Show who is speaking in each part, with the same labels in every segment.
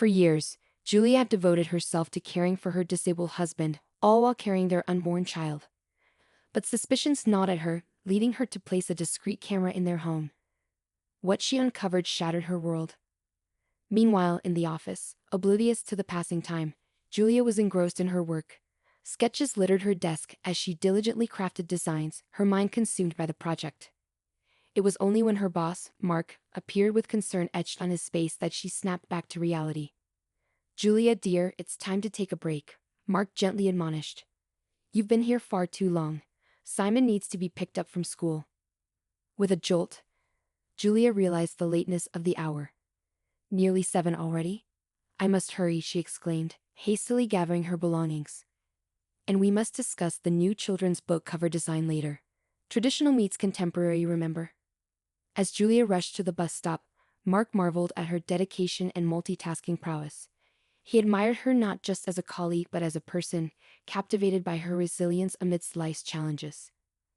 Speaker 1: For years, Julia had devoted herself to caring for her disabled husband, all while carrying their unborn child. But suspicions gnawed at her, leading her to place a discreet camera in their home. What she uncovered shattered her world. Meanwhile, in the office, oblivious to the passing time, Julia was engrossed in her work. Sketches littered her desk as she diligently crafted designs, her mind consumed by the project. It was only when her boss, Mark, appeared with concern etched on his face that she snapped back to reality. "Julia, dear, it's time to take a break," Mark gently admonished. "You've been here far too long. Simon needs to be picked up from school." With a jolt, Julia realized the lateness of the hour. "Nearly 7 already? I must hurry," she exclaimed, hastily gathering her belongings. "And we must discuss the new children's book cover design later. Traditional meets contemporary, remember?" As Julia rushed to the bus stop, Mark marveled at her dedication and multitasking prowess. He admired her not just as a colleague but as a person, captivated by her resilience amidst life's challenges.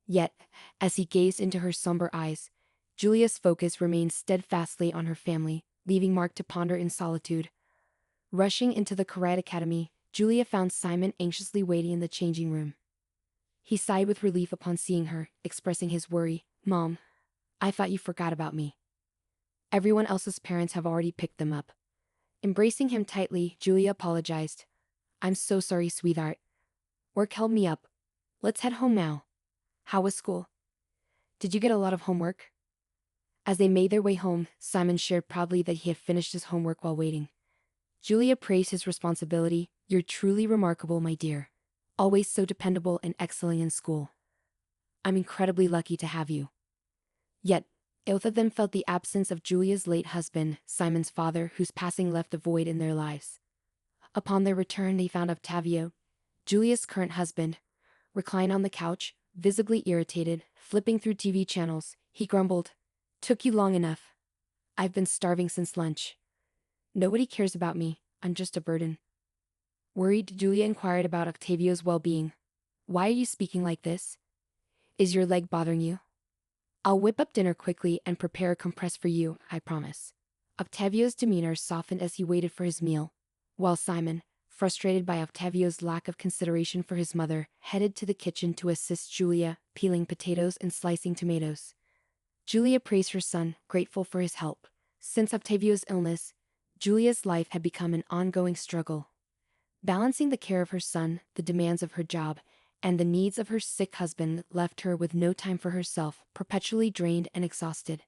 Speaker 1: Yet, as he gazed into her somber eyes, Julia's focus remained steadfastly on her family, leaving Mark to ponder in solitude. Rushing into the Karate Academy, Julia found Simon anxiously waiting in the changing room. He sighed with relief upon seeing her, expressing his worry. "Mom, I thought you forgot about me. Everyone else's parents have already picked them up." Embracing him tightly, Julia apologized. "I'm so sorry, sweetheart. Work held me up. Let's head home now. How was school? Did you get a lot of homework?" As they made their way home, Simon shared proudly that he had finished his homework while waiting. Julia praised his responsibility. "You're truly remarkable, my dear. Always so dependable and excelling in school. I'm incredibly lucky to have you." Yet, both of them felt the absence of Julia's late husband, Simon's father, whose passing left a void in their lives. Upon their return, they found Octavio, Julia's current husband, reclined on the couch, visibly irritated, flipping through TV channels. He grumbled, "Took you long enough. I've been starving since lunch. Nobody cares about me, I'm just a burden." Worried, Julia inquired about Octavio's well-being. "Why are you speaking like this? Is your leg bothering you?" "I'll whip up dinner quickly and prepare a compress for you, I promise." Octavio's demeanor softened as he waited for his meal, while Simon, frustrated by Octavio's lack of consideration for his mother, headed to the kitchen to assist Julia, peeling potatoes and slicing tomatoes. Julia praised her son, grateful for his help. Since Octavio's illness, Julia's life had become an ongoing struggle. Balancing the care of her son, the demands of her job, and the needs of her sick husband left her with no time for herself, perpetually drained and exhausted.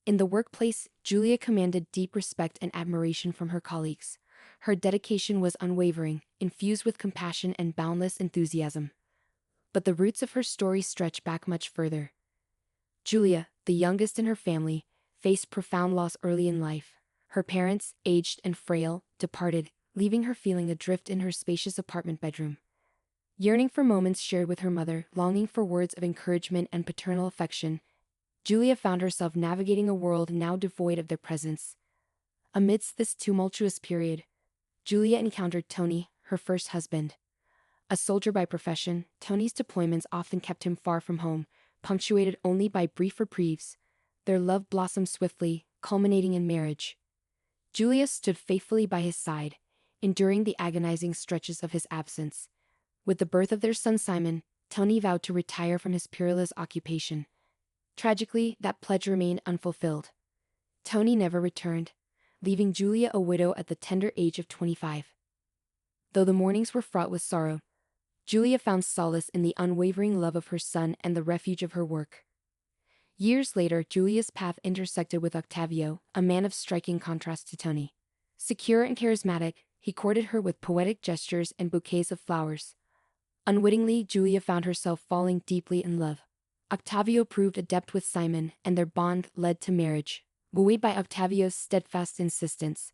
Speaker 1: In the workplace, Julia commanded deep respect and admiration from her colleagues. Her dedication was unwavering, infused with compassion and boundless enthusiasm. But the roots of her story stretch back much further. Julia, the youngest in her family, faced profound loss early in life. Her parents, aged and frail, departed, leaving her feeling adrift in her spacious apartment bedroom. Yearning for moments shared with her mother, longing for words of encouragement and paternal affection, Julia found herself navigating a world now devoid of their presence. Amidst this tumultuous period, Julia encountered Tony, her first husband. A soldier by profession, Tony's deployments often kept him far from home, punctuated only by brief reprieves. Their love blossomed swiftly, culminating in marriage. Julia stood faithfully by his side, enduring the agonizing stretches of his absence. With the birth of their son Simon, Tony vowed to retire from his perilous occupation. Tragically, that pledge remained unfulfilled. Tony never returned, leaving Julia a widow at the tender age of 25. Though the mornings were fraught with sorrow, Julia found solace in the unwavering love of her son and the refuge of her work. Years later, Julia's path intersected with Octavio, a man of striking contrast to Tony. Secure and charismatic, he courted her with poetic gestures and bouquets of flowers. Unwittingly, Julia found herself falling deeply in love. Octavio proved adept with Simon, and their bond led to marriage, buoyed by Octavio's steadfast insistence.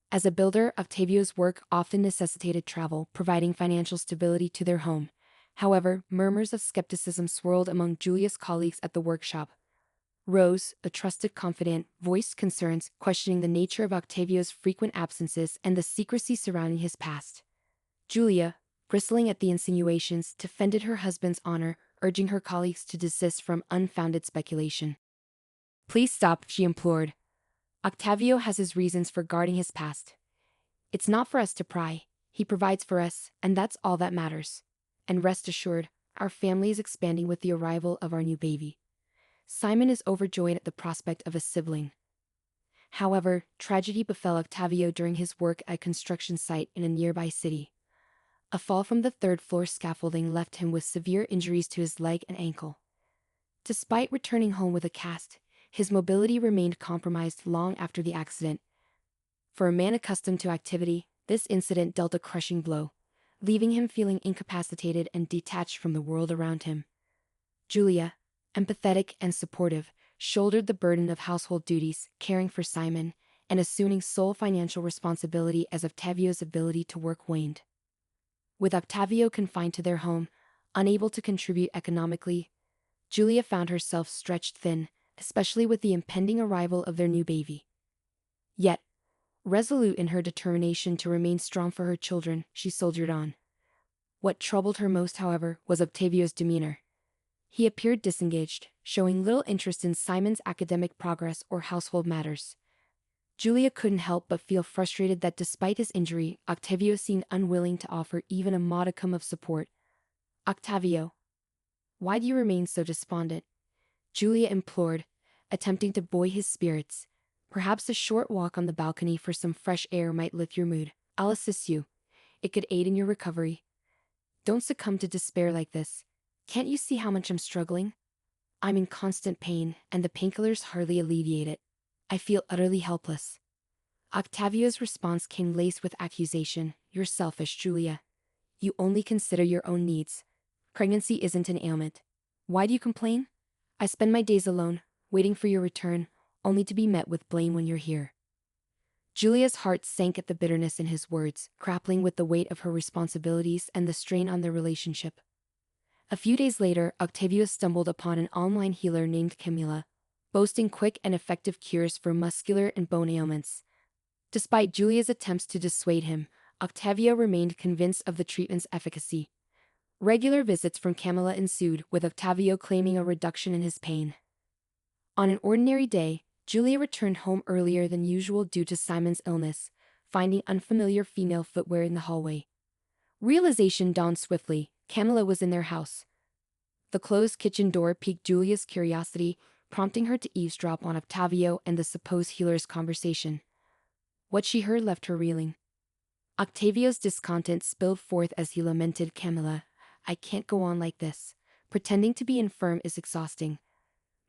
Speaker 1: As a builder, Octavio's work often necessitated travel, providing financial stability to their home. However, murmurs of skepticism swirled among Julia's colleagues at the workshop. Rose, a trusted confidant, voiced concerns, questioning the nature of Octavio's frequent absences and the secrecy surrounding his past. Julia, bristling at the insinuations, defended her husband's honor, urging her colleagues to desist from unfounded speculation. "Please stop," she implored. "Octavio has his reasons for guarding his past. It's not for us to pry. He provides for us, and that's all that matters. And rest assured, our family is expanding with the arrival of our new baby. Simon is overjoyed at the prospect of a sibling. However, tragedy befell Octavio during his work at a construction site in a nearby city. A fall from the third-floor scaffolding left him with severe injuries to his leg and ankle. Despite returning home with a cast, his mobility remained compromised long after the accident. For a man accustomed to activity, this incident dealt a crushing blow, leaving him feeling incapacitated and detached from the world around him. Julia, empathetic and supportive, shouldered the burden of household duties, caring for Simon, and assuming sole financial responsibility as Octavio's ability to work waned. With Octavio confined to their home, unable to contribute economically, Julia found herself stretched thin, especially with the impending arrival of their new baby. Yet, resolute in her determination to remain strong for her children, she soldiered on. What troubled her most, however, was Octavio's demeanor. He appeared disengaged, showing little interest in Simon's academic progress or household matters. Julia couldn't help but feel frustrated that despite his injury, Octavio seemed unwilling to offer even a modicum of support. "Octavio, why do you remain so despondent?" Julia implored, attempting to buoy his spirits. "Perhaps a short walk on the balcony for some fresh air might lift your mood. I'll assist you. It could aid in your recovery. Don't succumb to despair like this. Can't you see how much I'm struggling? I'm in constant pain, and the painkillers hardly alleviate it. I feel utterly helpless." Octavio's response came laced with accusation. "You're selfish, Julia. You only consider your own needs. Pregnancy isn't an ailment. Why do you complain? I spend my days alone, waiting for your return, only to be met with blame when you're here." Julia's heart sank at the bitterness in his words, grappling with the weight of her responsibilities and the strain on their relationship. A few days later, Octavio stumbled upon an online healer named Camila, boasting quick and effective cures for muscular and bone ailments. Despite Julia's attempts to dissuade him, Octavio remained convinced of the treatment's efficacy. Regular visits from Camila ensued, with Octavio claiming a reduction in his pain. On an ordinary day, Julia returned home earlier than usual due to Simon's illness, finding unfamiliar female footwear in the hallway. Realization dawned swiftly: Camila was in their house. The closed kitchen door piqued Julia's curiosity, prompting her to eavesdrop on Octavio and the supposed healer's conversation. What she heard left her reeling. Octavio's discontent spilled forth as he lamented: "Camila, I can't go on like this. Pretending to be infirm is exhausting.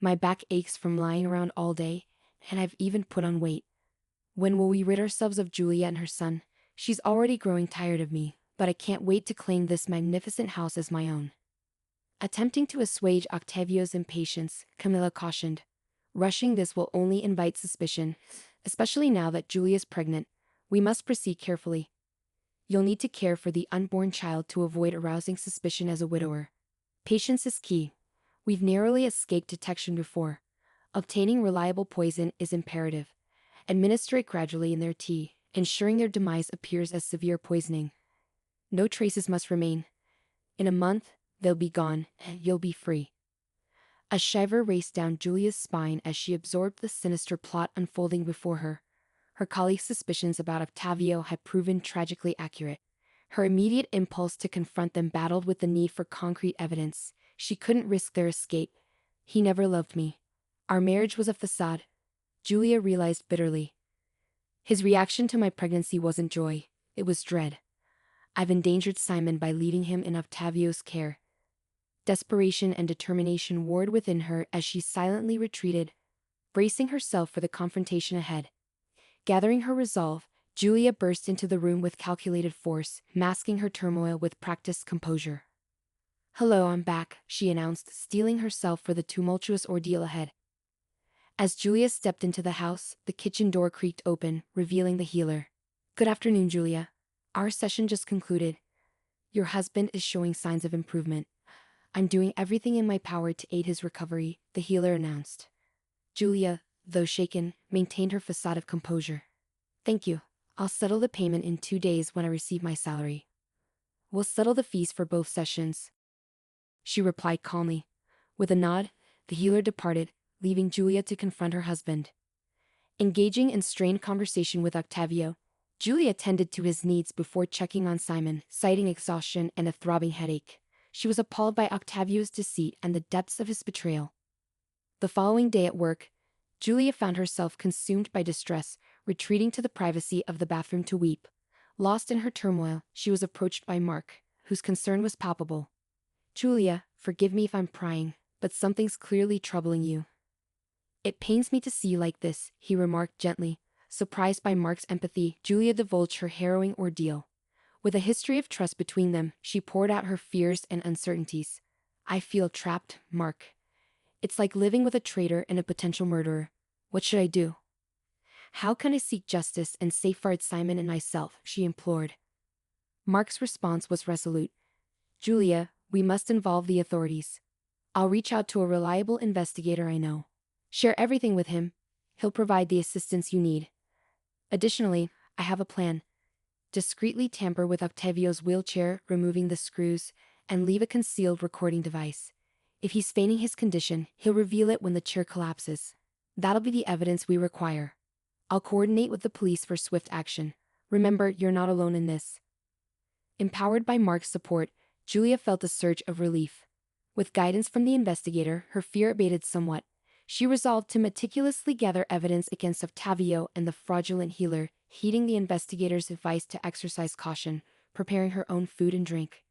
Speaker 1: My back aches from lying around all day, and I've even put on weight. When will we rid ourselves of Julia and her son? She's already growing tired of me, but I can't wait to claim this magnificent house as my own." Attempting to assuage Octavio's impatience, Camila cautioned, "Rushing this will only invite suspicion, especially now that Julia's pregnant. We must proceed carefully. You'll need to care for the unborn child to avoid arousing suspicion as a widower. Patience is key. We've narrowly escaped detection before. Obtaining reliable poison is imperative. Administer it gradually in their tea, ensuring their demise appears as severe poisoning. No traces must remain. In a month, they'll be gone, and you'll be free." A shiver raced down Julia's spine as she absorbed the sinister plot unfolding before her. Her colleague's suspicions about Octavio had proven tragically accurate. Her immediate impulse to confront them battled with the need for concrete evidence. She couldn't risk their escape. "He never loved me. Our marriage was a facade," Julia realized bitterly. "His reaction to my pregnancy wasn't joy, it was dread. I've endangered Simon by leaving him in Octavio's care." Desperation and determination warred within her as she silently retreated, bracing herself for the confrontation ahead. Gathering her resolve, Julia burst into the room with calculated force, masking her turmoil with practiced composure. "Hello, I'm back," she announced, steeling herself for the tumultuous ordeal ahead. As Julia stepped into the house, the kitchen door creaked open, revealing the healer. "Good afternoon, Julia. Our session just concluded. Your husband is showing signs of improvement. I'm doing everything in my power to aid his recovery," the healer announced. Julia, though shaken, maintained her facade of composure. "Thank you. I'll settle the payment in 2 days when I receive my salary. We'll settle the fees for both sessions," she replied calmly. With a nod, the healer departed, leaving Julia to confront her husband. Engaging in strained conversation with Octavio, Julia tended to his needs before checking on Simon, citing exhaustion and a throbbing headache. She was appalled by Octavio's deceit and the depths of his betrayal. The following day at work, Julia found herself consumed by distress, retreating to the privacy of the bathroom to weep. Lost in her turmoil, she was approached by Mark, whose concern was palpable. "Julia, forgive me if I'm prying, but something's clearly troubling you." "It pains me to see you like this," he remarked gently. Surprised by Mark's empathy, Julia divulged her harrowing ordeal. With a history of trust between them, she poured out her fears and uncertainties. "I feel trapped, Mark. It's like living with a traitor and a potential murderer. What should I do? How can I seek justice and safeguard Simon and myself?" she implored. Mark's response was resolute. "Julia, we must involve the authorities. I'll reach out to a reliable investigator I know. Share everything with him. He'll provide the assistance you need. Additionally, I have a plan. Discreetly tamper with Octavio's wheelchair, removing the screws, and leave a concealed recording device. If he's feigning his condition, he'll reveal it when the chair collapses. That'll be the evidence we require. I'll coordinate with the police for swift action. Remember, you're not alone in this." Empowered by Mark's support, Julia felt a surge of relief. With guidance from the investigator, her fear abated somewhat. She resolved to meticulously gather evidence against Octavio and the fraudulent healer, heeding the investigator's advice to exercise caution, preparing her own food and drink.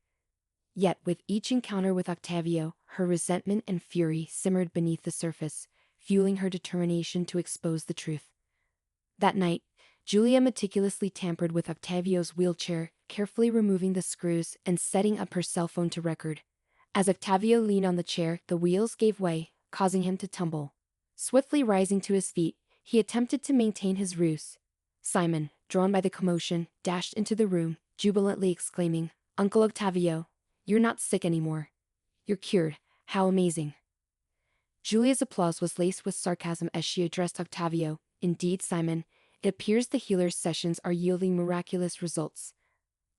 Speaker 1: Yet, with each encounter with Octavio, her resentment and fury simmered beneath the surface, fueling her determination to expose the truth. That night, Julia meticulously tampered with Octavio's wheelchair, carefully removing the screws and setting up her cell phone to record. As Octavio leaned on the chair, the wheels gave way, causing him to tumble. Swiftly rising to his feet, he attempted to maintain his ruse. Simon, drawn by the commotion, dashed into the room, jubilantly exclaiming, "Uncle Octavio, you're not sick anymore. You're cured. How amazing." Julia's applause was laced with sarcasm as she addressed Octavio. "Indeed, Simon, it appears the healer's sessions are yielding miraculous results.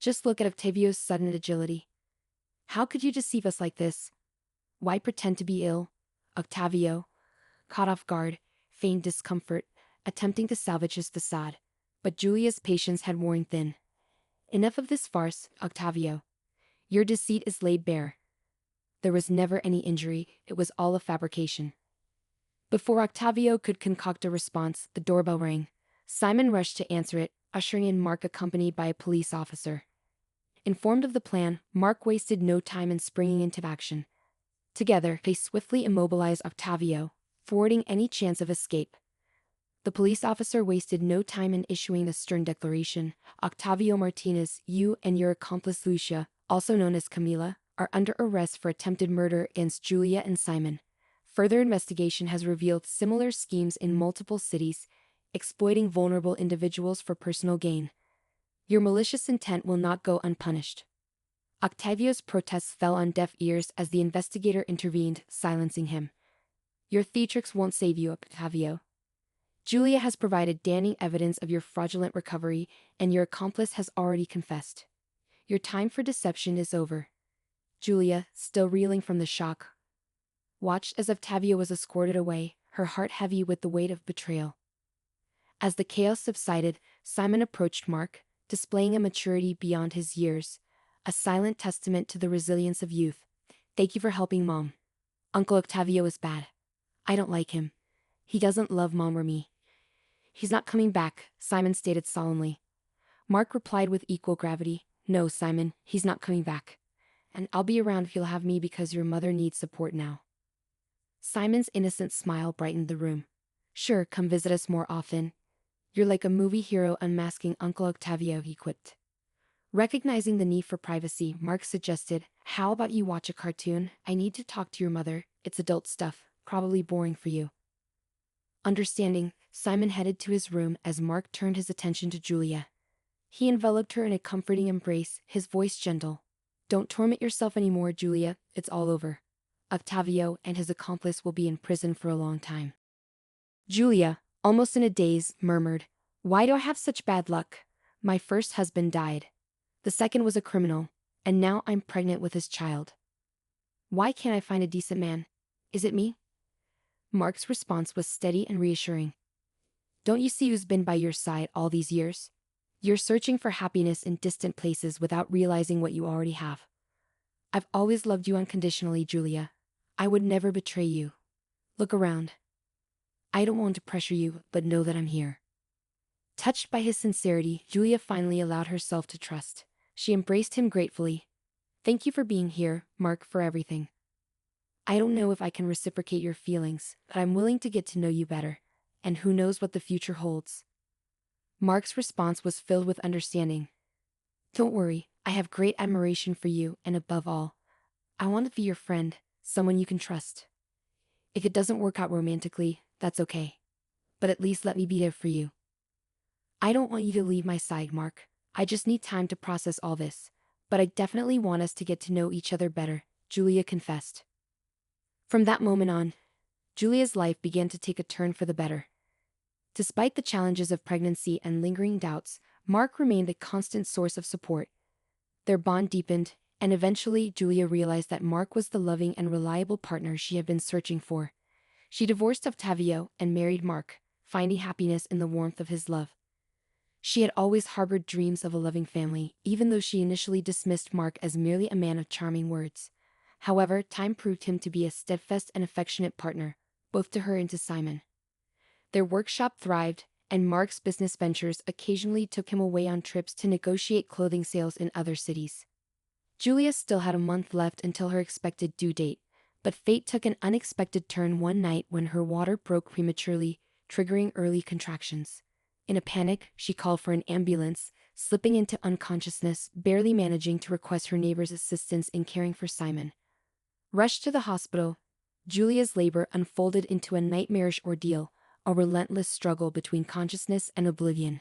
Speaker 1: Just look at Octavio's sudden agility. How could you deceive us like this? Why pretend to be ill?" Octavio, caught off guard, feigned discomfort, attempting to salvage his facade. But Julia's patience had worn thin. "Enough of this farce, Octavio. Your deceit is laid bare. There was never any injury, it was all a fabrication." Before Octavio could concoct a response, the doorbell rang. Simon rushed to answer it, ushering in Mark accompanied by a police officer. Informed of the plan, Mark wasted no time in springing into action. Together, they swiftly immobilized Octavio, thwarting any chance of escape. The police officer wasted no time in issuing the stern declaration: "Octavio Martinez, you and your accomplice Lucia, also known as Camila, are under arrest for attempted murder against Julia and Simon. Further investigation has revealed similar schemes in multiple cities, exploiting vulnerable individuals for personal gain. Your malicious intent will not go unpunished." Octavio's protests fell on deaf ears as the investigator intervened, silencing him. "Your theatrics won't save you, Octavio. Julia has provided damning evidence of your fraudulent recovery, and your accomplice has already confessed. Your time for deception is over." Julia, still reeling from the shock, watched as Octavio was escorted away, her heart heavy with the weight of betrayal. As the chaos subsided, Simon approached Mark, displaying a maturity beyond his years, a silent testament to the resilience of youth. "Thank you for helping Mom. Uncle Octavio is bad. I don't like him. He doesn't love Mom or me." "He's not coming back," Simon stated solemnly. Mark replied with equal gravity, "No, Simon, he's not coming back. And I'll be around if you'll have me because your mother needs support now." Simon's innocent smile brightened the room. "Sure, come visit us more often. You're like a movie hero unmasking Uncle Octavio," he quipped. Recognizing the need for privacy, Mark suggested, "How about you watch a cartoon? I need to talk to your mother. It's adult stuff, probably boring for you." Understanding, Simon headed to his room as Mark turned his attention to Julia. He enveloped her in a comforting embrace, his voice gentle. "Don't torment yourself anymore, Julia, it's all over. Octavio and his accomplice will be in prison for a long time." Julia, almost in a daze, murmured, "Why do I have such bad luck? My first husband died. The second was a criminal, and now I'm pregnant with his child. Why can't I find a decent man? Is it me?" Mark's response was steady and reassuring. "Don't you see who's been by your side all these years? You're searching for happiness in distant places without realizing what you already have. I've always loved you unconditionally, Julia. I would never betray you. Look around. I don't want to pressure you, but know that I'm here. Touched by his sincerity, Julia finally allowed herself to trust. She embraced him gratefully. Thank you for being here, Mark, for everything. I don't know if I can reciprocate your feelings, but I'm willing to get to know you better. And who knows what the future holds. Mark's response was filled with understanding. Don't worry, I have great admiration for you, and above all, I want to be your friend, someone you can trust. If it doesn't work out romantically, that's okay. But at least let me be there for you. I don't want you to leave my side, Mark. I just need time to process all this. But I definitely want us to get to know each other better, Julia confessed. From that moment on, Julia's life began to take a turn for the better. Despite the challenges of pregnancy and lingering doubts, Mark remained a constant source of support. Their bond deepened, and eventually Julia realized that Mark was the loving and reliable partner she had been searching for. She divorced Octavio and married Mark, finding happiness in the warmth of his love. She had always harbored dreams of a loving family, even though she initially dismissed Mark as merely a man of charming words. However, time proved him to be a steadfast and affectionate partner, both to her and to Simon. Their workshop thrived, and Mark's business ventures occasionally took him away on trips to negotiate clothing sales in other cities. Julia still had a month left until her expected due date, but fate took an unexpected turn one night when her water broke prematurely, triggering early contractions. In a panic, she called for an ambulance, slipping into unconsciousness, barely managing to request her neighbor's assistance in caring for Simon. Rushed to the hospital, Julia's labor unfolded into a nightmarish ordeal, a relentless struggle between consciousness and oblivion.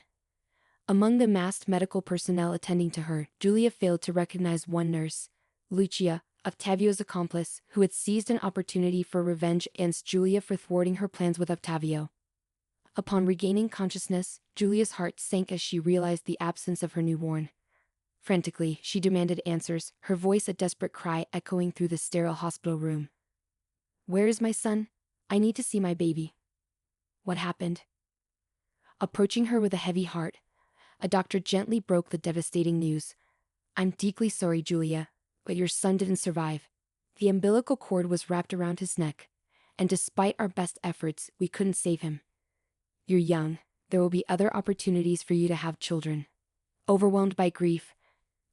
Speaker 1: Among the massed medical personnel attending to her, Julia failed to recognize one nurse, Lucia, Octavio's accomplice, who had seized an opportunity for revenge against Julia for thwarting her plans with Octavio. Upon regaining consciousness, Julia's heart sank as she realized the absence of her newborn. Frantically, she demanded answers, her voice a desperate cry echoing through the sterile hospital room. Where is my son? I need to see my baby. What happened? Approaching her with a heavy heart, a doctor gently broke the devastating news. I'm deeply sorry, Julia, but your son didn't survive. The umbilical cord was wrapped around his neck, and despite our best efforts, we couldn't save him. You're young, there will be other opportunities for you to have children. Overwhelmed by grief,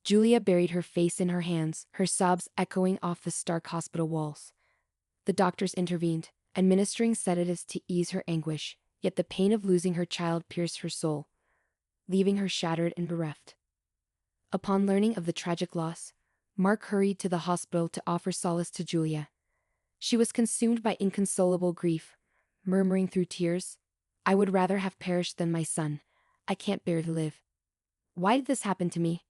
Speaker 1: Julia buried her face in her hands, her sobs echoing off the stark hospital walls. The doctors intervened, administering sedatives to ease her anguish, yet the pain of losing her child pierced her soul, leaving her shattered and bereft. Upon learning of the tragic loss, Mark hurried to the hospital to offer solace to Julia. She was consumed by inconsolable grief, murmuring through tears, I would rather have perished than my son. I can't bear to live. Why did this happen to me?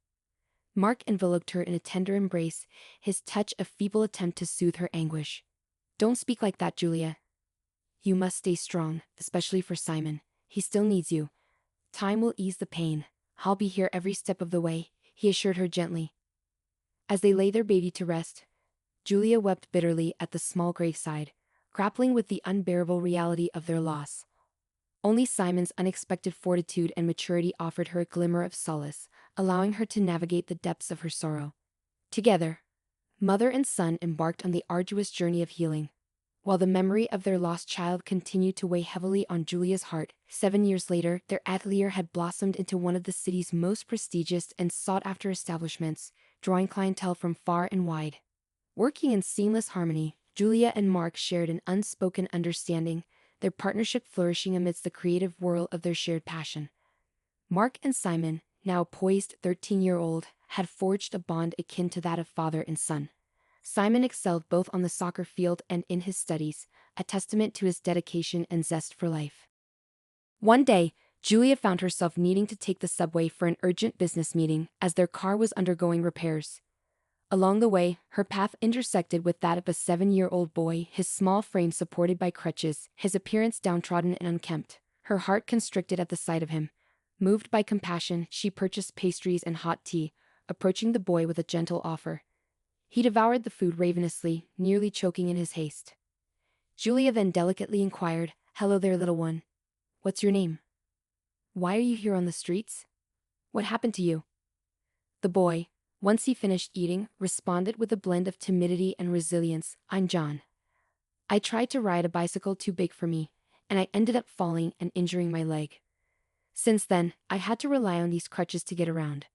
Speaker 1: Mark enveloped her in a tender embrace, his touch a feeble attempt to soothe her anguish. Don't speak like that, Julia. You must stay strong, especially for Simon. He still needs you. Time will ease the pain. I'll be here every step of the way, he assured her gently. As they lay their baby to rest, Julia wept bitterly at the small graveside, grappling with the unbearable reality of their loss. Only Simon's unexpected fortitude and maturity offered her a glimmer of solace, allowing her to navigate the depths of her sorrow. Together, mother and son embarked on the arduous journey of healing. While the memory of their lost child continued to weigh heavily on Julia's heart, 7 years later, their atelier had blossomed into one of the city's most prestigious and sought-after establishments, drawing clientele from far and wide. Working in seamless harmony, Julia and Mark shared an unspoken understanding, their partnership flourishing amidst the creative whirl of their shared passion. Mark and Simon, now a poised 13-year-old, had forged a bond akin to that of father and son. Simon excelled both on the soccer field and in his studies, a testament to his dedication and zest for life. One day, Julia found herself needing to take the subway for an urgent business meeting as their car was undergoing repairs. Along the way, her path intersected with that of a 7-year-old boy, his small frame supported by crutches, his appearance downtrodden and unkempt. Her heart constricted at the sight of him. Moved by compassion, she purchased pastries and hot tea, approaching the boy with a gentle offer. He devoured the food ravenously, nearly choking in his haste. Julia then delicately inquired, Hello there, little one. What's your name? Why are you here on the streets? What happened to you? The boy, once he finished eating, responded with a blend of timidity and resilience. I'm John. I tried to ride a bicycle too big for me, and I ended up falling and injuring my leg. Since then, I had to rely on these crutches to get around.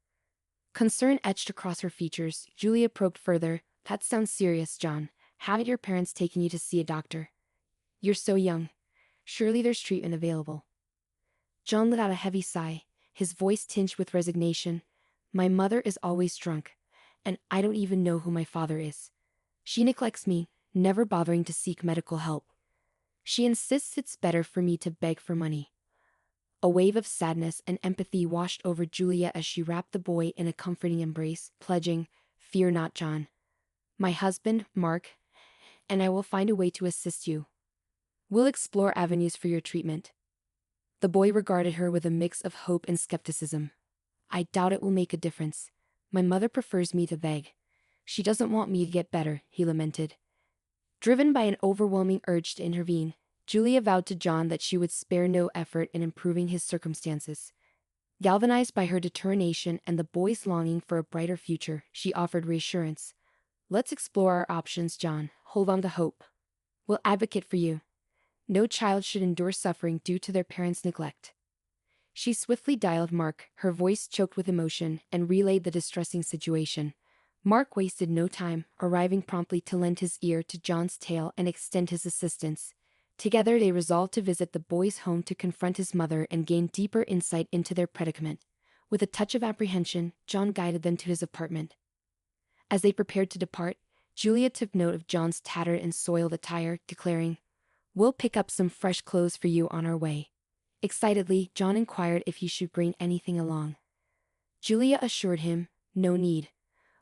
Speaker 1: Concern etched across her features, Julia probed further. That sounds serious, John. Haven't your parents taken you to see a doctor? You're so young. Surely there's treatment available. John let out a heavy sigh, his voice tinged with resignation. My mother is always drunk, and I don't even know who my father is. She neglects me, never bothering to seek medical help. She insists it's better for me to beg for money. A wave of sadness and empathy washed over Julia as she wrapped the boy in a comforting embrace, pledging, Fear not, John. My husband, Mark, and I will find a way to assist you. We'll explore avenues for your treatment. The boy regarded her with a mix of hope and skepticism. I doubt it will make a difference. My mother prefers me to beg. She doesn't want me to get better, he lamented. Driven by an overwhelming urge to intervene, Julia vowed to John that she would spare no effort in improving his circumstances. Galvanized by her determination and the boy's longing for a brighter future, she offered reassurance. Let's explore our options, John. Hold on to hope. We'll advocate for you. No child should endure suffering due to their parents' neglect. She swiftly dialed Mark, her voice choked with emotion, and relayed the distressing situation. Mark wasted no time, arriving promptly to lend his ear to John's tale and extend his assistance. Together they resolved to visit the boy's home to confront his mother and gain deeper insight into their predicament. With a touch of apprehension, John guided them to his apartment. As they prepared to depart, Julia took note of John's tattered and soiled attire, declaring, We'll pick up some fresh clothes for you on our way. Excitedly, John inquired if he should bring anything along. Julia assured him, No need.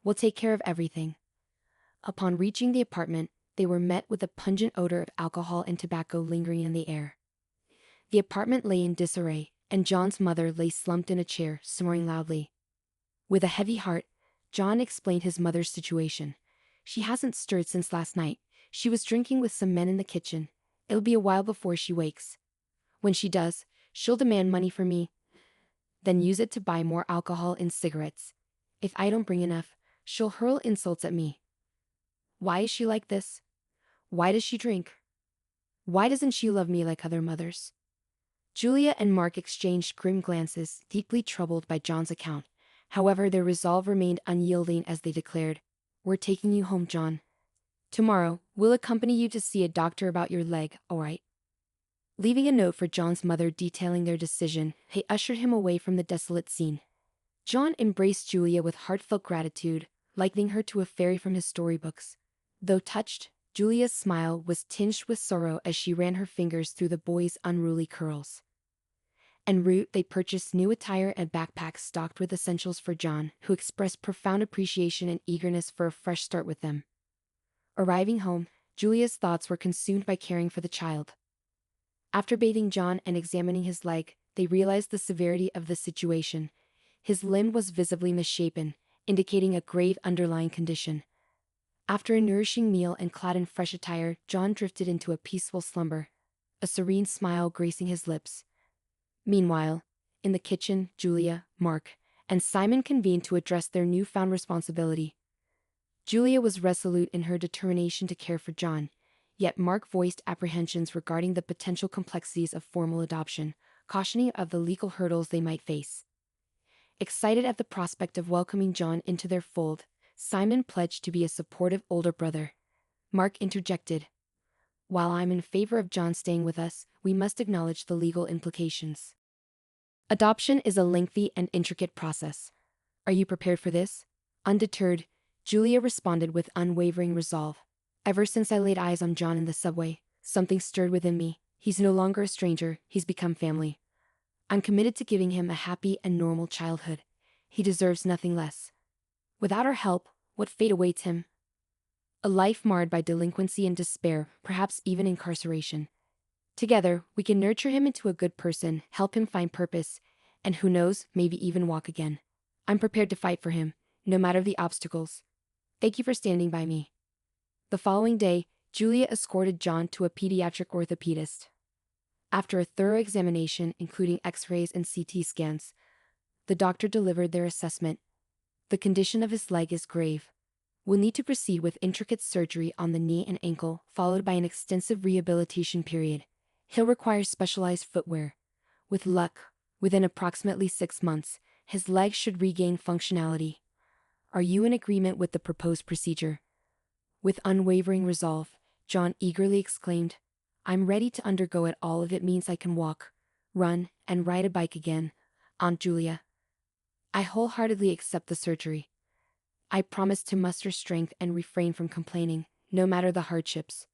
Speaker 1: We'll take care of everything. Upon reaching the apartment, they were met with a pungent odor of alcohol and tobacco lingering in the air. The apartment lay in disarray, and John's mother lay slumped in a chair, snoring loudly. With a heavy heart, John explained his mother's situation. She hasn't stirred since last night. She was drinking with some men in the kitchen. It'll be a while before she wakes. When she does, she'll demand money from me, then use it to buy more alcohol and cigarettes. If I don't bring enough, she'll hurl insults at me. Why is she like this? Why does she drink? Why doesn't she love me like other mothers? Julia and Mark exchanged grim glances, deeply troubled by John's account. However, their resolve remained unyielding as they declared, We're taking you home, John. Tomorrow, we'll accompany you to see a doctor about your leg, all right? Leaving a note for John's mother detailing their decision, they ushered him away from the desolate scene. John embraced Julia with heartfelt gratitude, likening her to a fairy from his storybooks. Though touched, Julia's smile was tinged with sorrow as she ran her fingers through the boy's unruly curls. En route, they purchased new attire and backpacks stocked with essentials for John, who expressed profound appreciation and eagerness for a fresh start with them. Arriving home, Julia's thoughts were consumed by caring for the child. After bathing John and examining his leg, they realized the severity of the situation. His limb was visibly misshapen, indicating a grave underlying condition. After a nourishing meal and clad in fresh attire, John drifted into a peaceful slumber, a serene smile gracing his lips. Meanwhile, in the kitchen, Julia, Mark, and Simon convened to address their newfound responsibility. Julia was resolute in her determination to care for John, yet Mark voiced apprehensions regarding the potential complexities of formal adoption, cautioning of the legal hurdles they might face. Excited at the prospect of welcoming John into their fold, Simon pledged to be a supportive older brother. Mark interjected, While I'm in favor of John staying with us, we must acknowledge the legal implications. Adoption is a lengthy and intricate process. Are you prepared for this? Undeterred, Julia responded with unwavering resolve. Ever since I laid eyes on John in the subway, something stirred within me. He's no longer a stranger, he's become family. I'm committed to giving him a happy and normal childhood. He deserves nothing less. Without our help, what fate awaits him? A life marred by delinquency and despair, perhaps even incarceration. Together, we can nurture him into a good person, help him find purpose, and who knows, maybe even walk again. I'm prepared to fight for him, no matter the obstacles. Thank you for standing by me. The following day, Julia escorted John to a pediatric orthopedist. After a thorough examination, including X-rays and CT scans, The doctor delivered their assessment. The condition of his leg is grave. We'll need to proceed with intricate surgery on the knee and ankle, followed by an extensive rehabilitation period. He'll require specialized footwear. With luck, within approximately 6 months, his leg should regain functionality. Are you in agreement with the proposed procedure? With unwavering resolve, John eagerly exclaimed, I'm ready to undergo it all if it means I can walk, run, and ride a bike again, Aunt Julia. I wholeheartedly accept the surgery. I promise to muster strength and refrain from complaining, no matter the hardships.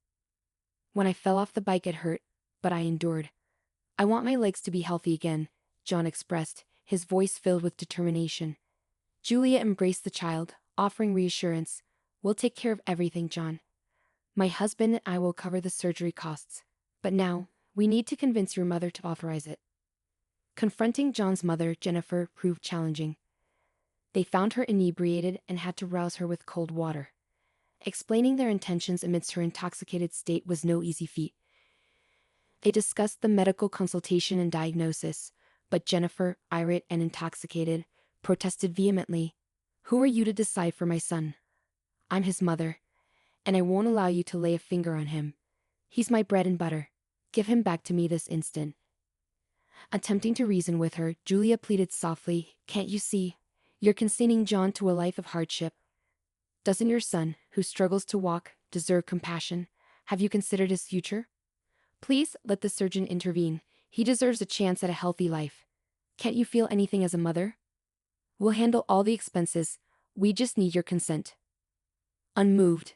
Speaker 1: When I fell off the bike it hurt, but I endured. I want my legs to be healthy again, John expressed, his voice filled with determination. Julia embraced the child, offering reassurance. We'll take care of everything, John. My husband and I will cover the surgery costs. But now, we need to convince your mother to authorize it. Confronting John's mother, Jennifer, proved challenging. They found her inebriated and had to rouse her with cold water. Explaining their intentions amidst her intoxicated state was no easy feat. They discussed the medical consultation and diagnosis, but Jennifer, irate and intoxicated, protested vehemently. Who are you to decide for my son? I'm his mother, and I won't allow you to lay a finger on him. He's my bread and butter. Give him back to me this instant. Attempting to reason with her, Julia pleaded softly, Can't you see? You're consigning John to a life of hardship. Doesn't your son, who struggles to walk, deserve compassion? Have you considered his future? Please let the surgeon intervene. He deserves a chance at a healthy life. Can't you feel anything as a mother? We'll handle all the expenses. We just need your consent. Unmoved,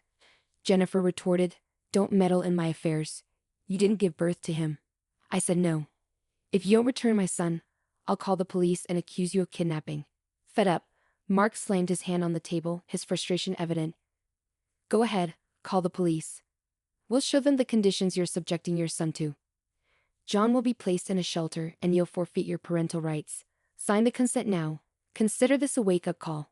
Speaker 1: Jennifer retorted, Don't meddle in my affairs. You didn't give birth to him. I said no. If you don't return my son, I'll call the police and accuse you of kidnapping. Fed up, Mark slammed his hand on the table, his frustration evident. Go ahead, call the police. We'll show them the conditions you're subjecting your son to. John will be placed in a shelter and you'll forfeit your parental rights. Sign the consent now. Consider this a wake-up call.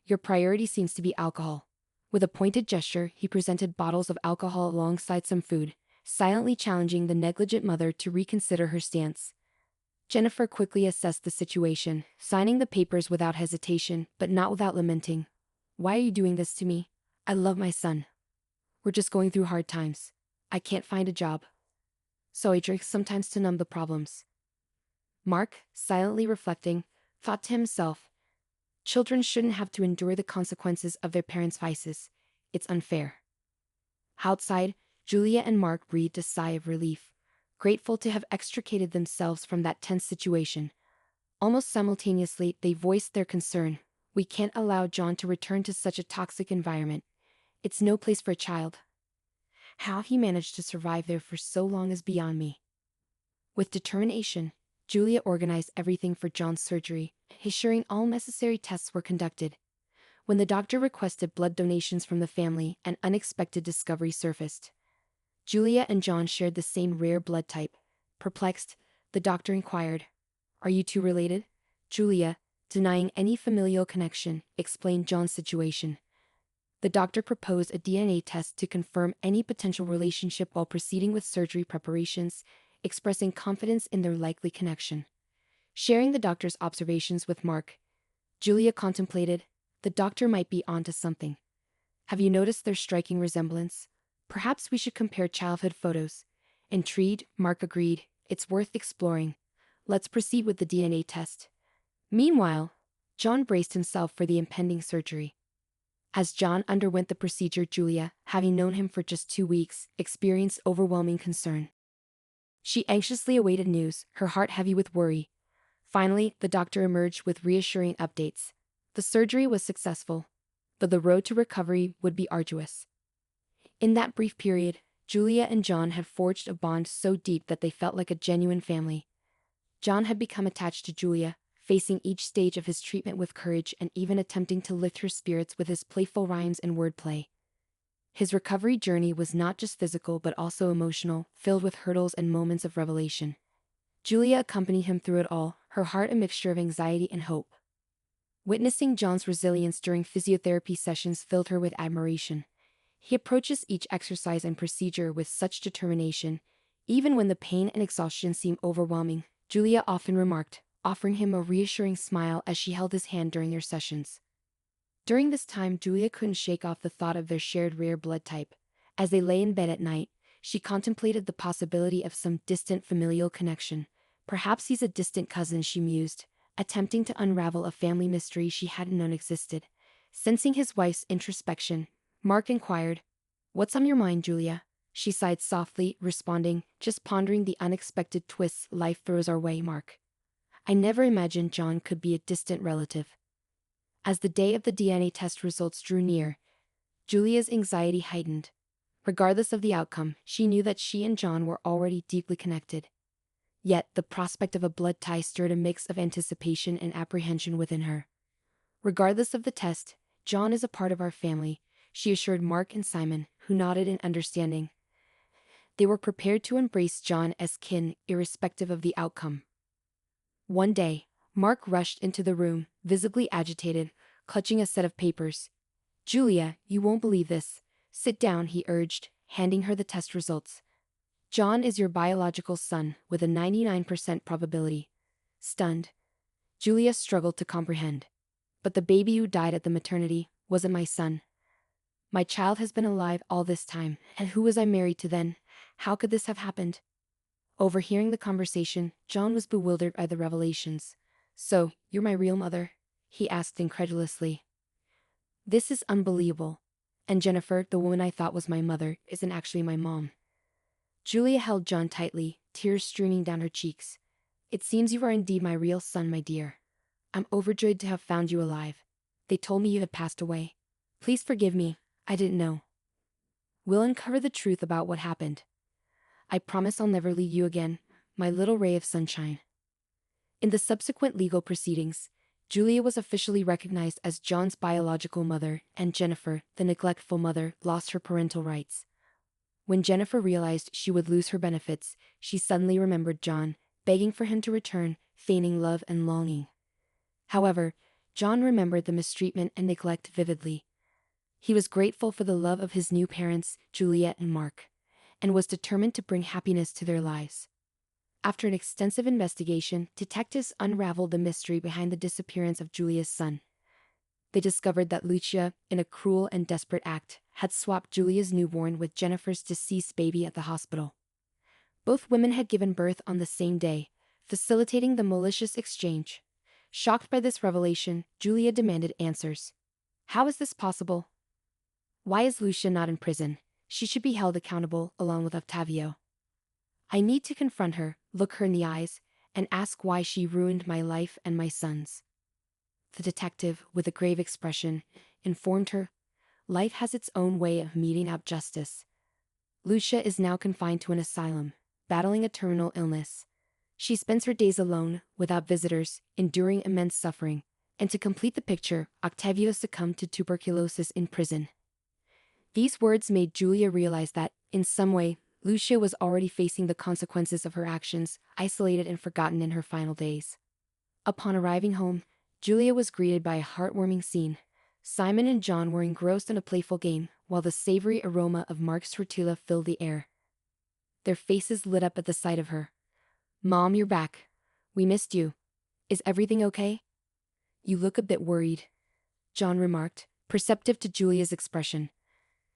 Speaker 1: Your priority seems to be alcohol. With a pointed gesture, he presented bottles of alcohol alongside some food, silently challenging the negligent mother to reconsider her stance. Jennifer quickly assessed the situation, signing the papers without hesitation, but not without lamenting. Why are you doing this to me? I love my son. We're just going through hard times. I can't find a job. So I drink sometimes to numb the problems. Mark, silently reflecting, thought to himself, children shouldn't have to endure the consequences of their parents' vices. It's unfair. Outside, Julia and Mark breathed a sigh of relief, grateful to have extricated themselves from that tense situation. Almost simultaneously, they voiced their concern. We can't allow John to return to such a toxic environment. It's no place for a child. How he managed to survive there for so long is beyond me. With determination, Julia organized everything for John's surgery, ensuring all necessary tests were conducted. When the doctor requested blood donations from the family, an unexpected discovery surfaced. Julia and John shared the same rare blood type. Perplexed, the doctor inquired, Are you two related? Julia, denying any familial connection, explained John's situation. The doctor proposed a DNA test to confirm any potential relationship while proceeding with surgery preparations, expressing confidence in their likely connection. Sharing the doctor's observations with Mark, Julia contemplated, the doctor might be onto something. Have you noticed their striking resemblance? Perhaps we should compare childhood photos. Intrigued, Mark agreed, it's worth exploring. Let's proceed with the DNA test. Meanwhile, John braced himself for the impending surgery. As John underwent the procedure, Julia, having known him for just 2 weeks, experienced overwhelming concern. She anxiously awaited news, her heart heavy with worry. Finally, the doctor emerged with reassuring updates. The surgery was successful, but the road to recovery would be arduous. In that brief period, Julia and John had forged a bond so deep that they felt like a genuine family. John had become attached to Julia, facing each stage of his treatment with courage and even attempting to lift her spirits with his playful rhymes and wordplay. His recovery journey was not just physical but also emotional, filled with hurdles and moments of revelation. Julia accompanied him through it all, her heart a mixture of anxiety and hope. Witnessing John's resilience during physiotherapy sessions filled her with admiration. He approaches each exercise and procedure with such determination. Even when the pain and exhaustion seem overwhelming, Julia often remarked, offering him a reassuring smile as she held his hand during their sessions. During this time, Julia couldn't shake off the thought of their shared rare blood type. As they lay in bed at night, she contemplated the possibility of some distant familial connection. Perhaps he's a distant cousin, she mused, attempting to unravel a family mystery she hadn't known existed. Sensing his wife's introspection, Mark inquired, "What's on your mind, Julia?" She sighed softly, responding, "Just pondering the unexpected twists life throws our way, Mark. I never imagined John could be a distant relative." As the day of the DNA test results drew near, Julia's anxiety heightened. Regardless of the outcome, she knew that she and John were already deeply connected. Yet, the prospect of a blood tie stirred a mix of anticipation and apprehension within her. "Regardless of the test, John is a part of our family," she assured Mark and Simon, who nodded in understanding. They were prepared to embrace John as kin, irrespective of the outcome. One day, Mark rushed into the room, visibly agitated, clutching a set of papers. "Julia, you won't believe this. Sit down," he urged, handing her the test results. "John is your biological son, with a 99% probability." Stunned, Julia struggled to comprehend. "But the baby who died at the maternity wasn't my son. My child has been alive all this time, and who was I married to then? How could this have happened?" Overhearing the conversation, John was bewildered by the revelations. "So, you're my real mother?" he asked incredulously. "This is unbelievable. And Jennifer, the woman I thought was my mother, isn't actually my mom." Julia held John tightly, tears streaming down her cheeks. "It seems you are indeed my real son, my dear. I'm overjoyed to have found you alive. They told me you had passed away. Please forgive me, I didn't know. We'll uncover the truth about what happened. I promise I'll never leave you again, my little ray of sunshine." In the subsequent legal proceedings, Julia was officially recognized as John's biological mother, and Jennifer, the neglectful mother, lost her parental rights. When Jennifer realized she would lose her benefits, she suddenly remembered John, begging for him to return, feigning love and longing. However, John remembered the mistreatment and neglect vividly. He was grateful for the love of his new parents, Juliet and Mark, and was determined to bring happiness to their lives. After an extensive investigation, detectives unraveled the mystery behind the disappearance of Julia's son. They discovered that Lucia, in a cruel and desperate act, had swapped Julia's newborn with Jennifer's deceased baby at the hospital. Both women had given birth on the same day, facilitating the malicious exchange. Shocked by this revelation, Julia demanded answers. How is this possible? Why is Lucia not in prison? She should be held accountable, along with Octavio. I need to confront her, look her in the eyes, and ask why she ruined my life and my son's. The detective, with a grave expression, informed her, life has its own way of meting out justice. Lucia is now confined to an asylum, battling a terminal illness. She spends her days alone, without visitors, enduring immense suffering. And to complete the picture, Octavio succumbed to tuberculosis in prison. These words made Julia realize that, in some way, Lucia was already facing the consequences of her actions, isolated and forgotten in her final days. Upon arriving home, Julia was greeted by a heartwarming scene. Simon and John were engrossed in a playful game, while the savory aroma of Mark's tortilla filled the air. Their faces lit up at the sight of her. "Mom, you're back. We missed you. Is everything okay?" "You look a bit worried," John remarked, perceptive to Julia's expression.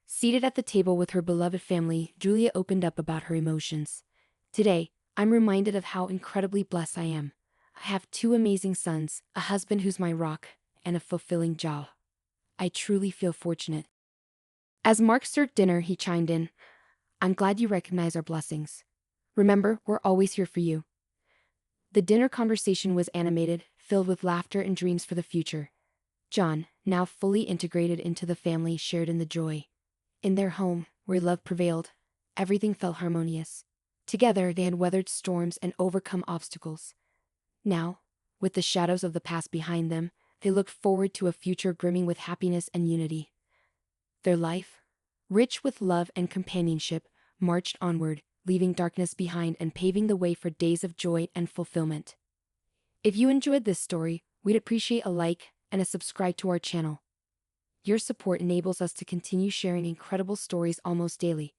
Speaker 1: Seated at the table with her beloved family, Julia opened up about her emotions. "Today, I'm reminded of how incredibly blessed I am. I have two amazing sons, a husband who's my rock, and a fulfilling job. I truly feel fortunate." As Mark served dinner, he chimed in, "I'm glad you recognize our blessings. Remember, we're always here for you." The dinner conversation was animated, filled with laughter and dreams for the future. John, now fully integrated into the family, shared in the joy. In their home, where love prevailed, everything felt harmonious. Together, they had weathered storms and overcome obstacles. Now, with the shadows of the past behind them, they looked forward to a future brimming with happiness and unity. Their life, rich with love and companionship, marched onward, leaving darkness behind and paving the way for days of joy and fulfillment. If you enjoyed this story, we'd appreciate a like and a subscribe to our channel. Your support enables us to continue sharing incredible stories almost daily.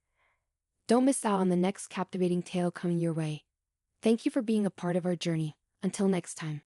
Speaker 1: Don't miss out on the next captivating tale coming your way. Thank you for being a part of our journey. Until next time.